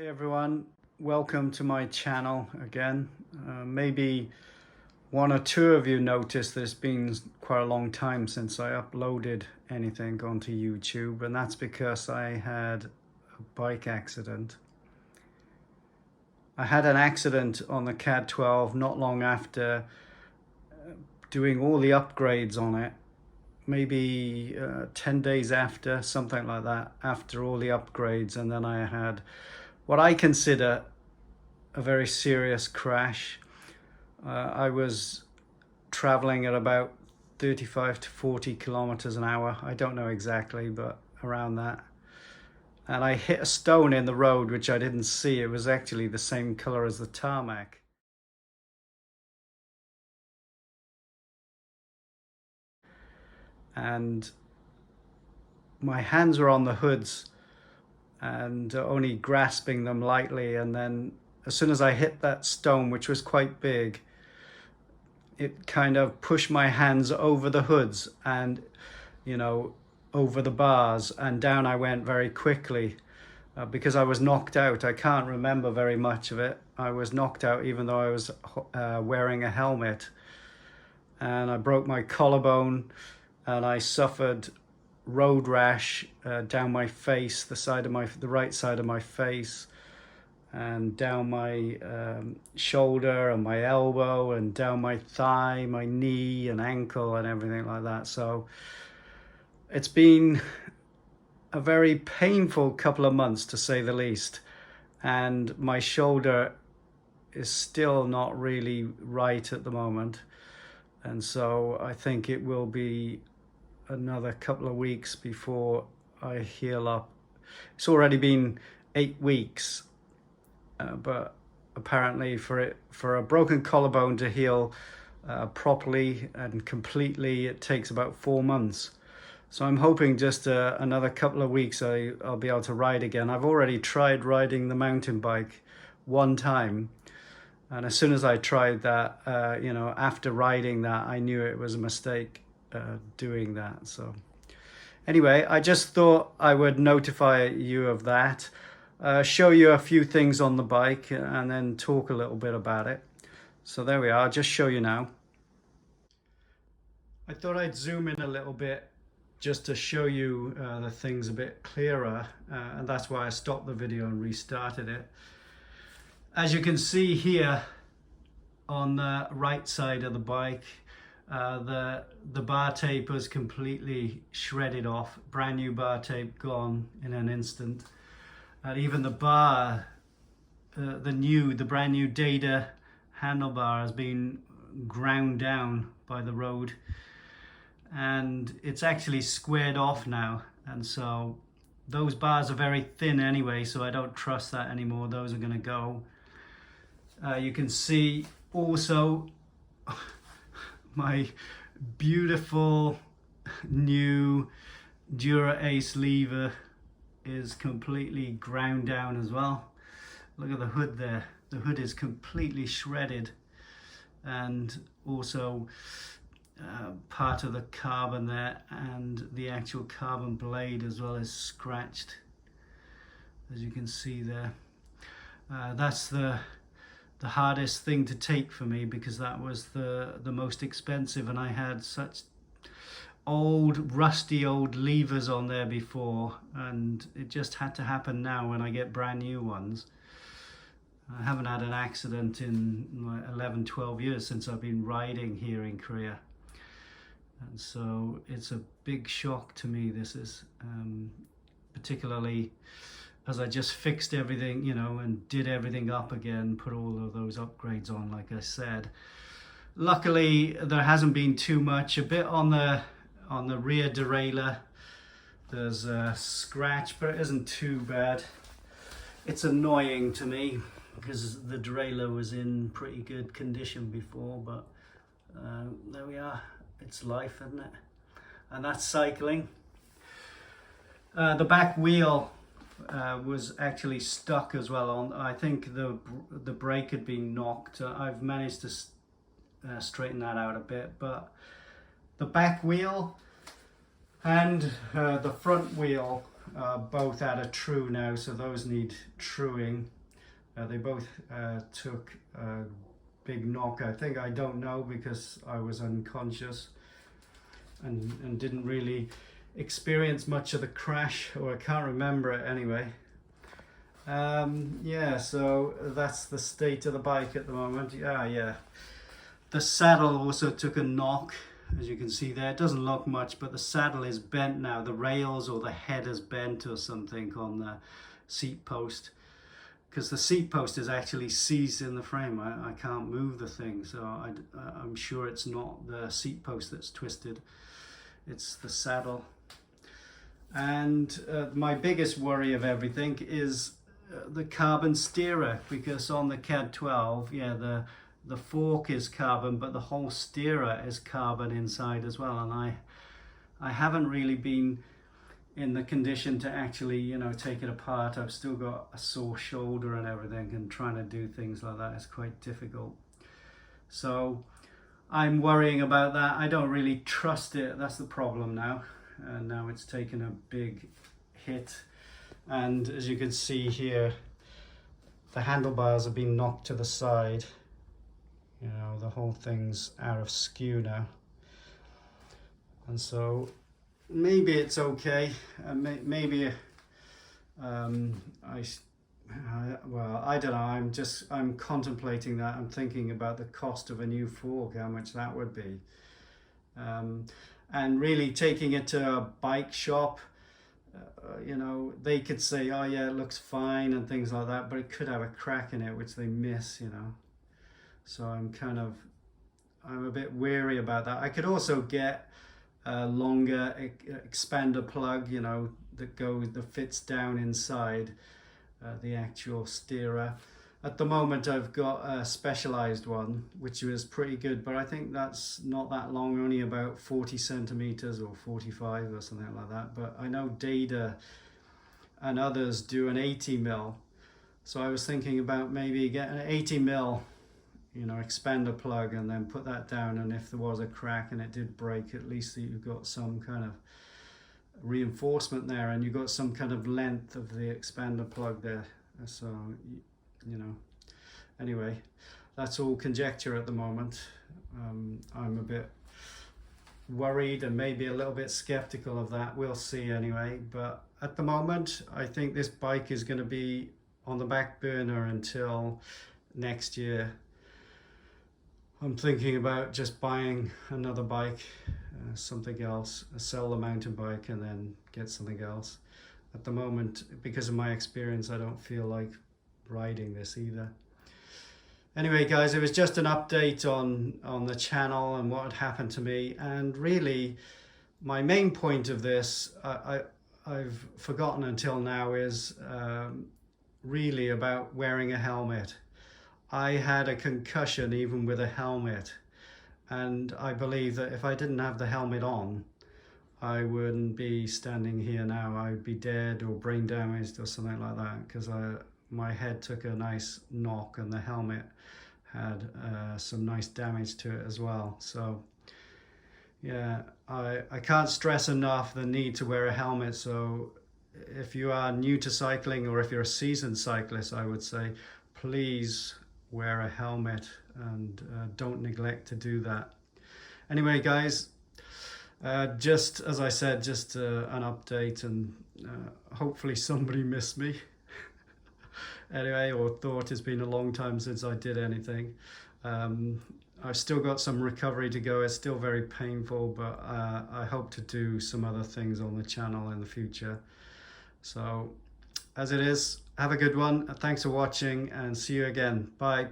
Hey everyone, welcome to my channel again. Maybe one or two of you noticed that it's been quite a long time since I uploaded anything onto YouTube, and that's because I had a bike accident. I had an accident on the CAD 12 not long after doing all the upgrades on it. Maybe 10 days after, something like that, after all the upgrades, and then I had what I consider a very serious crash. I was traveling at about 35 to 40 kilometers an hour. I don't know exactly, but around that. And I hit a stone in the road, which I didn't see. It was actually the same color as the tarmac. And my hands were on the hoods and only grasping them lightly. And then as soon as I hit that stone, which was quite big, it kind of pushed my hands over the hoods and, over the bars, and down I went very quickly because I was knocked out. I can't remember very much of it. I was knocked out even though I was wearing a helmet, and I broke my collarbone and I suffered road rash down my face, the right side of my face, and down my shoulder and my elbow and down my thigh, my knee and ankle and everything like that. So it's been a very painful couple of months, to say the least, and my shoulder is still not really right at the moment, and so I think it will be another couple of weeks before I heal up. It's already been 8 weeks, but apparently for a broken collarbone to heal properly and completely, it takes about 4 months. So I'm hoping just another couple of weeks I'll be able to ride again. I've already tried riding the mountain bike one time, and as soon as I tried that, after riding that, I knew it was a mistake doing that. So anyway, I just thought I would notify you of that, show you a few things on the bike, and then talk a little bit about it. So there we are, I'll just show you now. I thought I'd zoom in a little bit just to show you the things a bit clearer, and that's why I stopped the video and restarted it. As you can see here on the right side of the bike, the bar tape was completely shredded off. Brand new bar tape gone in an instant. And even the bar, the brand new Data handlebar has been ground down by the road, and it's actually squared off now. And so those bars are very thin anyway, so I don't trust that anymore. Those are going to go. You can see also my beautiful new Dura Ace lever is completely ground down as well. Look at the hood there. The hood is completely shredded, and also part of the carbon there, and the actual carbon blade as well is scratched, as you can see there. That's the hardest thing to take for me, because that was the most expensive, and I had such rusty old levers on there before, and it just had to happen now when I get brand new ones. I haven't had an accident in like 11-12 years since I've been riding here in Korea, and so it's a big shock to me. This is particularly as I just fixed everything, and did everything up again, put all of those upgrades on, like I said. Luckily, there hasn't been too much. A bit on the rear derailleur, there's a scratch, but it isn't too bad. It's annoying to me because the derailleur was in pretty good condition before, but there we are. It's life, isn't it? And that's cycling. The back wheel was actually stuck as well. I think the brake had been knocked. I've managed to straighten that out a bit, but the back wheel and the front wheel both out of true now, so those need truing. They both took a big knock. I don't know because I was unconscious and didn't really experience much of the crash, or I can't remember it anyway. Yeah, so that's the state of the bike at the moment. Yeah. The saddle also took a knock, as you can see there. It doesn't look much, but the saddle is bent now. The rails or the head is bent or something on the seat post, because the seat post is actually seized in the frame. I can't move the thing, so I'm sure it's not the seat post that's twisted. It's the saddle. And my biggest worry of everything is the carbon steerer, because on the CAD 12, yeah, the fork is carbon, but the whole steerer is carbon inside as well. And I haven't really been in the condition to actually, you know, take it apart. I've still got a sore shoulder and everything, and trying to do things like that is quite difficult. So I'm worrying about that. I don't really trust it. That's the problem now. And now it's taken a big hit. And as you can see here, the handlebars have been knocked to the side. You know, the whole thing's out of skew now. And so maybe it's okay. Maybe well, I don't know. I'm contemplating that. I'm thinking about the cost of a new fork, how much that would be. And really taking it to a bike shop, you know, they could say, oh yeah, it looks fine and things like that, but it could have a crack in it, which they miss, you know. So I'm a bit wary about that. I could also get a longer expander plug, you know, that fits down inside the actual steerer. At the moment I've got a specialized one, which is pretty good, but I think that's not that long, only about 40 centimeters or 45 or something like that. But I know Data and others do an 80 mil. So I was thinking about maybe getting an 80 mil, you know, expander plug, and then put that down, and if there was a crack and it did break, at least you've got some kind of reinforcement there, and you've got some kind of length of the expander plug there. So, you know, anyway, that's all conjecture at the moment. I'm a bit worried and maybe a little bit skeptical of that. We'll see anyway. But at the moment, I think this bike is going to be on the back burner until next year. I'm thinking about just buying another bike, something else, sell the mountain bike and then get something else. At the moment, because of my experience, I don't feel like riding this either. Anyway guys, it was just an update on the channel and what had happened to me, and really my main point of this, I've forgotten until now, is really about wearing a helmet. I had a concussion even with a helmet, and I believe that if I didn't have the helmet on, I wouldn't be standing here now. I'd be dead or brain damaged or something like that, because my head took a nice knock and the helmet had some nice damage to it as well. So yeah, I can't stress enough the need to wear a helmet. So if you are new to cycling, or if you're a seasoned cyclist, I would say please wear a helmet, and don't neglect to do that. Anyway guys, just as I said, just an update, and hopefully somebody missed me anyway, or thought it's been a long time since I did anything. I've still got some recovery to go. It's still very painful, but I hope to do some other things on the channel in the future. So as it is, have a good one. Thanks for watching, and see you again. Bye.